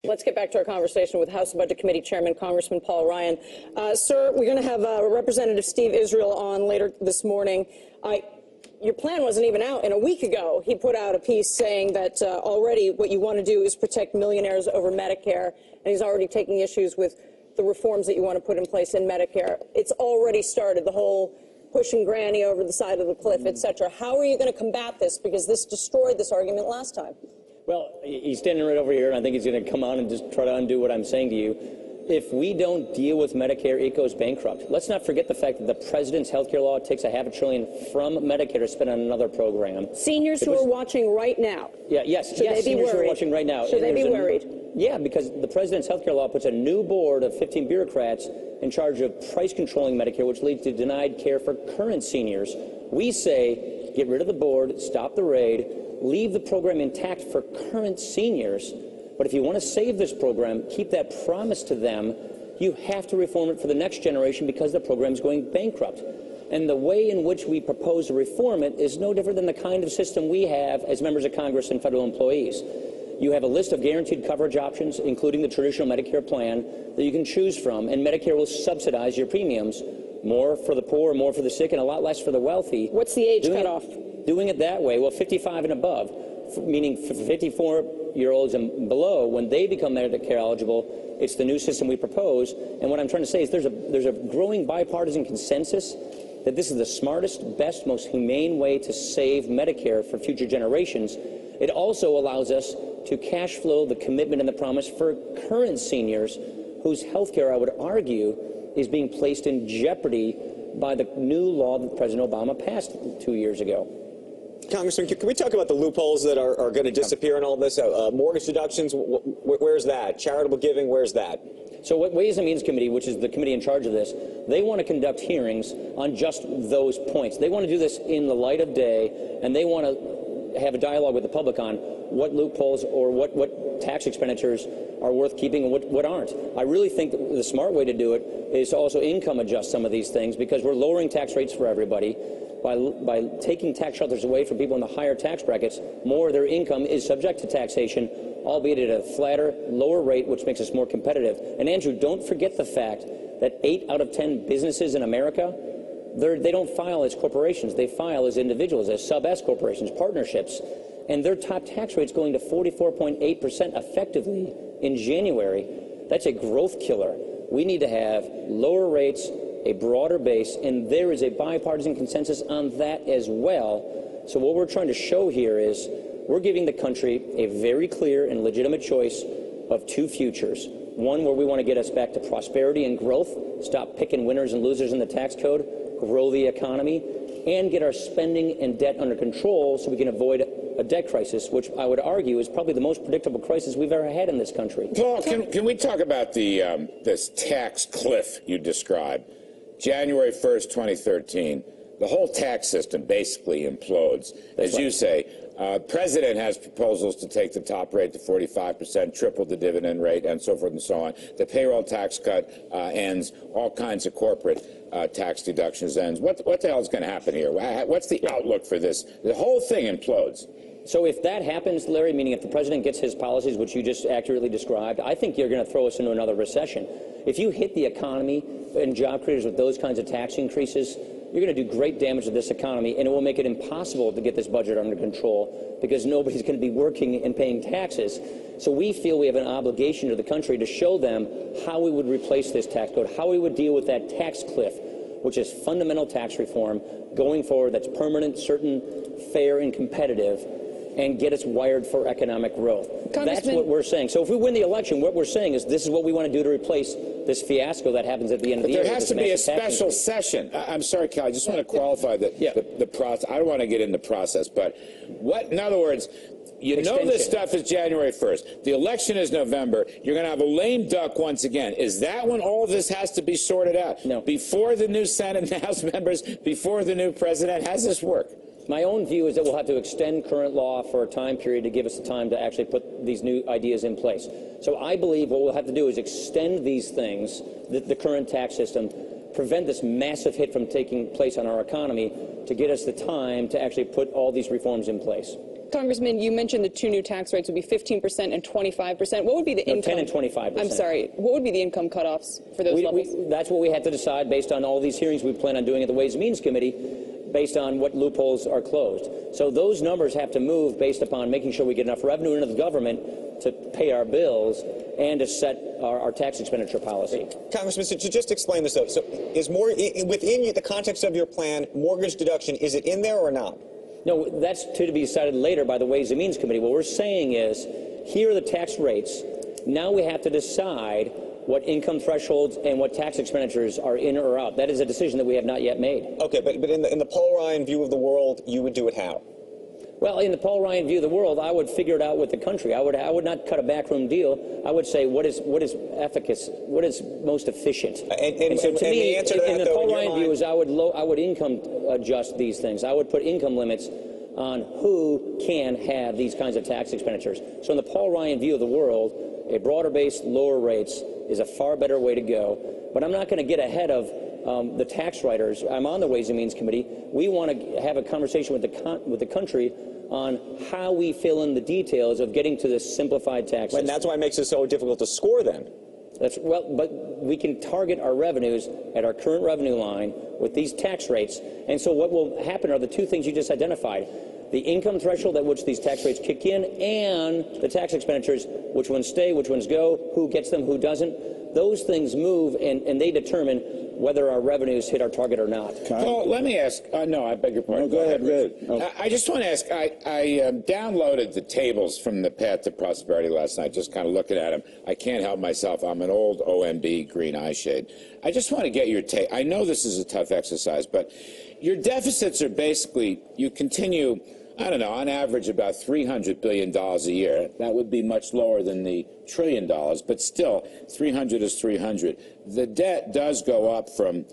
Let's get back to our conversation with House Budget Committee Chairman Congressman Paul Ryan. Sir, we're going to have Representative Steve Israel on later this morning. Your plan wasn't even out, and a week ago he put out a piece saying that already what you want to do is protect millionaires over Medicare, and he's already taking issues with the reforms that you want to put in place in Medicare. It's already started, the whole pushing Granny over the side of the cliff, etc. How are you going to combat this? Because this destroyed this argument last time. Well, he's standing right over here, and I think he's going to come on and just try to undo what I'm saying to you. If we don't deal with Medicare, it goes bankrupt. Let's not forget the fact that the president's health care law takes $500 billion from Medicare to spend on another program. Seniors who are watching right now. Yes, seniors who are watching right now. Should they be worried? Yeah, because the president's health care law puts a new board of 15 bureaucrats in charge of price controlling Medicare, which leads to denied care for current seniors. We say get rid of the board, stop the raid, leave the program intact for current seniors. But if you want to save this program, keep that promise to them, you have to reform it for the next generation because the program is going bankrupt. And the way in which we propose to reform it is no different than the kind of system we have as members of Congress and federal employees. You have a list of guaranteed coverage options, including the traditional Medicare plan, that you can choose from, and Medicare will subsidize your premiums, more for the poor, more for the sick, and a lot less for the wealthy. What's the age cutoff? Doing it that way, well, 55 and above, meaning 54-year-olds and below, when they become Medicare eligible, it's the new system we propose. And what I'm trying to say is there's a growing bipartisan consensus that this is the smartest, best, most humane way to save Medicare for future generations. It also allows us to cash flow the commitment and the promise for current seniors whose health care, I would argue, is being placed in jeopardy by the new law that President Obama passed 2 years ago. Congressman, can we talk about the loopholes that are going to disappear in all this? Mortgage deductions, where's that? Charitable giving, where's that? So what Ways and Means Committee, which is the committee in charge of this, they want to conduct hearings on just those points. They want to do this in the light of day, and they want to have a dialogue with the public on what loopholes or what tax expenditures are worth keeping and what aren't. I really think that the smart way to do it is to also income adjust some of these things, because we're lowering tax rates for everybody. By taking tax shelters away from people in the higher tax brackets, more of their income is subject to taxation, albeit at a flatter, lower rate, which makes us more competitive. And Andrew, don't forget the fact that 8 out of 10 businesses in America, they don't file as corporations. They file as individuals, as sub-S corporations, partnerships. And their top tax rate's going to 44.8% effectively in January. That's a growth killer. We need to have lower rates, a broader base, and there is a bipartisan consensus on that as well. So what we're trying to show here is we're giving the country a very clear and legitimate choice of two futures. One where we want to get us back to prosperity and growth, stop picking winners and losers in the tax code, grow the economy, and get our spending and debt under control so we can avoid a debt crisis, which I would argue is probably the most predictable crisis we've ever had in this country. Paul, can we talk about the this tax cliff you described? January 1st, 2013, the whole tax system basically implodes. As you say, President has proposals to take the top rate to 45%, triple the dividend rate, and so forth and so on. The payroll tax cut ends. All kinds of corporate tax deductions ends. What the hell is going to happen here? What's the outlook for this? The whole thing implodes. So if that happens, Larry, meaning if the president gets his policies, which you just accurately described, I think you're going to throw us into another recession. If you hit the economy and job creators with those kinds of tax increases, you're going to do great damage to this economy, and it will make it impossible to get this budget under control because nobody's going to be working and paying taxes. So we feel we have an obligation to the country to show them how we would replace this tax code, how we would deal with that tax cliff, which is fundamental tax reform going forward that's permanent, certain, fair, and competitive, and get us wired for economic growth. That's what we're saying. So if we win the election, what we're saying is this is what we want to do to replace this fiasco that happens at the end of the year. There has to be a special session. I'm sorry, Cal, I just want to qualify the process. I don't want to get into the process, but in other words, you know this stuff is January 1st. The election is November. You're going to have a lame duck once again. Is that when all this has to be sorted out? No. Before the new Senate and House members, before the new president? How does this work? My own view is that we'll have to extend current law for a time period to give us the time to actually put these new ideas in place. So I believe what we'll have to do is extend these things, the current tax system, prevent this massive hit from taking place on our economy to get us the time to actually put all these reforms in place. Congressman, you mentioned the two new tax rates would be 15% and 25%. What would be the income? 10 and 25%. I'm sorry. What would be the income cutoffs for those levels? That's what we had to decide based on all these hearings we plan on doing at the Ways and Means Committee, based on what loopholes are closed. So those numbers have to move based upon making sure we get enough revenue into the government to pay our bills and to set our tax expenditure policy. Congressman, so to just explain this though, so is more within the context of your plan, mortgage deduction, is it in there or not? No, that's to be decided later by the Ways and Means Committee. What we're saying is, here are the tax rates. Now we have to decide what income thresholds and what tax expenditures are in or out. That is a decision that we have not yet made. Okay, but in the Paul Ryan view of the world, you would do it how? Well, in the Paul Ryan view of the world, I would figure it out with the country. I would not cut a backroom deal. I would say what is efficacious, what is most efficient. And so to me, the answer to that, in the though, Paul in your Ryan mind, view is I would income adjust these things. I would put income limits on who can have these kinds of tax expenditures. So in the Paul Ryan view of the world, a broader base, lower rates is a far better way to go. But I'm not going to get ahead of the tax writers. I'm on the Ways and Means Committee. We want to have a conversation with the country on how we fill in the details of getting to this simplified tax system. And that's why it makes it so difficult to score then. But we can target our revenues at our current revenue line with these tax rates. And so what will happen are the two things you just identified. The income threshold at which these tax rates kick in and the tax expenditures, which ones stay, which ones go, who gets them, who doesn't. Those things move and they determine whether our revenues hit our target or not. Well, let me ask. No, I beg your pardon. No, go ahead. No. I just want to ask. I downloaded the tables from the Path to Prosperity last night, just kind of looking at them. I can't help myself. I'm an old OMB green eye shade. I just want to get your take. I know this is a tough exercise, but your deficits are basically, you continue, I don't know, on average about $300 billion a year. That would be much lower than the $1 trillion, but still, 300 is 300. The debt does go up from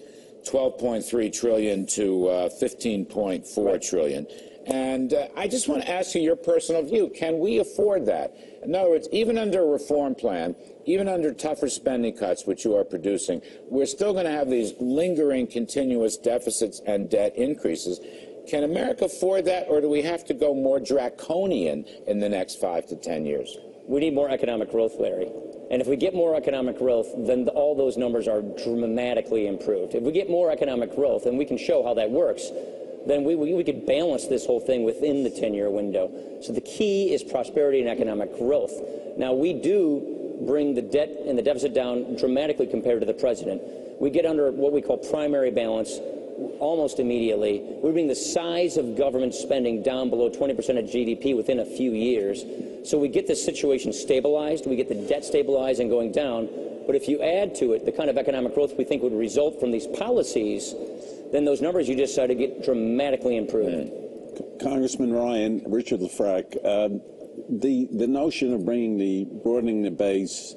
12.3 trillion to 15.4 trillion. And I just want to ask you your personal view. Can we afford that? In other words, even under a reform plan, even under tougher spending cuts, which you are producing, we're still going to have these lingering continuous deficits and debt increases. Can America afford that, or do we have to go more draconian in the next 5 to 10 years? We need more economic growth, Larry. And if we get more economic growth, then all those numbers are dramatically improved. If we get more economic growth, and we can show how that works, then we could balance this whole thing within the 10-year window. So the key is prosperity and economic growth. Now, we do bring the debt and the deficit down dramatically compared to the president. We get under what we call primary balance almost immediately. We bring the size of government spending down below 20% of GDP within a few years. So we get the situation stabilized, we get the debt stabilized and going down. But if you add to it the kind of economic growth we think would result from these policies, then those numbers you just cited get dramatically improved. Congressman Ryan, Richard Lefrak, the notion of broadening the base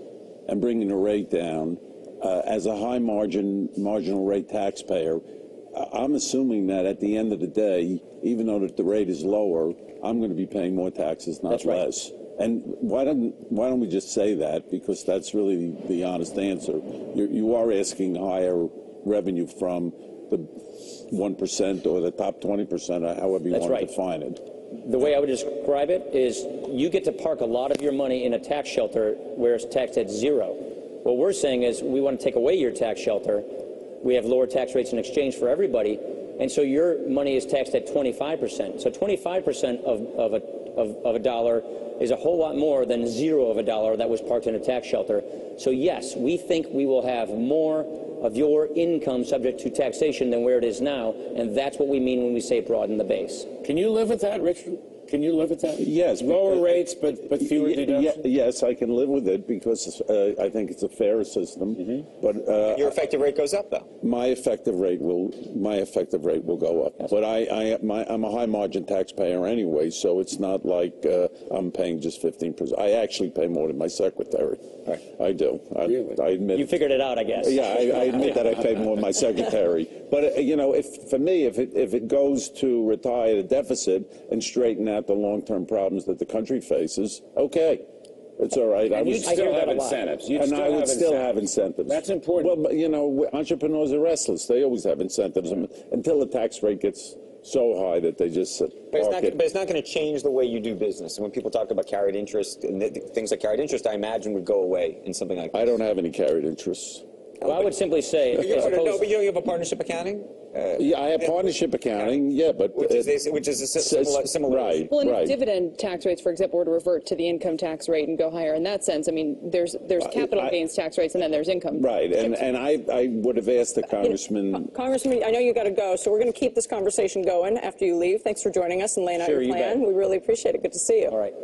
and bringing the rate down as a high marginal rate taxpayer, I'm assuming that at the end of the day, even though the rate is lower, I'm going to be paying more taxes, not less. And why don't we just say that? Because that's really the honest answer. You are asking higher revenue from the 1% or the top 20%, or however you want to define it. The way I would describe it is you get to park a lot of your money in a tax shelter where it's taxed at 0. What we're saying is we want to take away your tax shelter. We have lower tax rates in exchange for everybody, and so your money is taxed at 25%. So 25% of a dollar is a whole lot more than 0 of a dollar that was parked in a tax shelter. So yes, we think we will have more of your income subject to taxation than where it is now, and that's what we mean when we say broaden the base. Can you live with that, Richard? Can you live with that? Yes. Lower rates, but fewer deductions? Yes, I can live with it because I think it's a fair system. But your effective rate goes up, though. My effective rate will go up. But I'm a high margin taxpayer anyway, so it's not like I'm paying just 15%. I actually pay more than my secretary. Right. I do. Really? I admit. You figured it out, I guess. Yeah, I admit that I pay more than my secretary. But you know, if it goes to retire the deficit and straighten out the long-term problems that the country faces, okay. It's all right. And you'd still have incentives. I would still have incentives. That's important. Well, but, you know, entrepreneurs are restless. They always have incentives until the tax rate gets so high that they just But it's not going to change the way you do business. And when people talk about carried interest, and things like carried interest, I imagine would go away in something like that. I don't have any carried interests. Well, I would simply say, No, but you have a partnership accounting? Yeah, I have partnership accounting, yeah, but... Which is a similar... Right, Well, and right. if dividend tax rates, for example, were to revert to the income tax rate and go higher in that sense, I mean, there's capital gains tax rates and then there's income. Right, and I would have asked the congressman... Congressman, I know you got to go, so we're going to keep this conversation going after you leave. Thanks for joining us and laying out your Sure, you plan. bet. We really appreciate it. Good to see you. All right.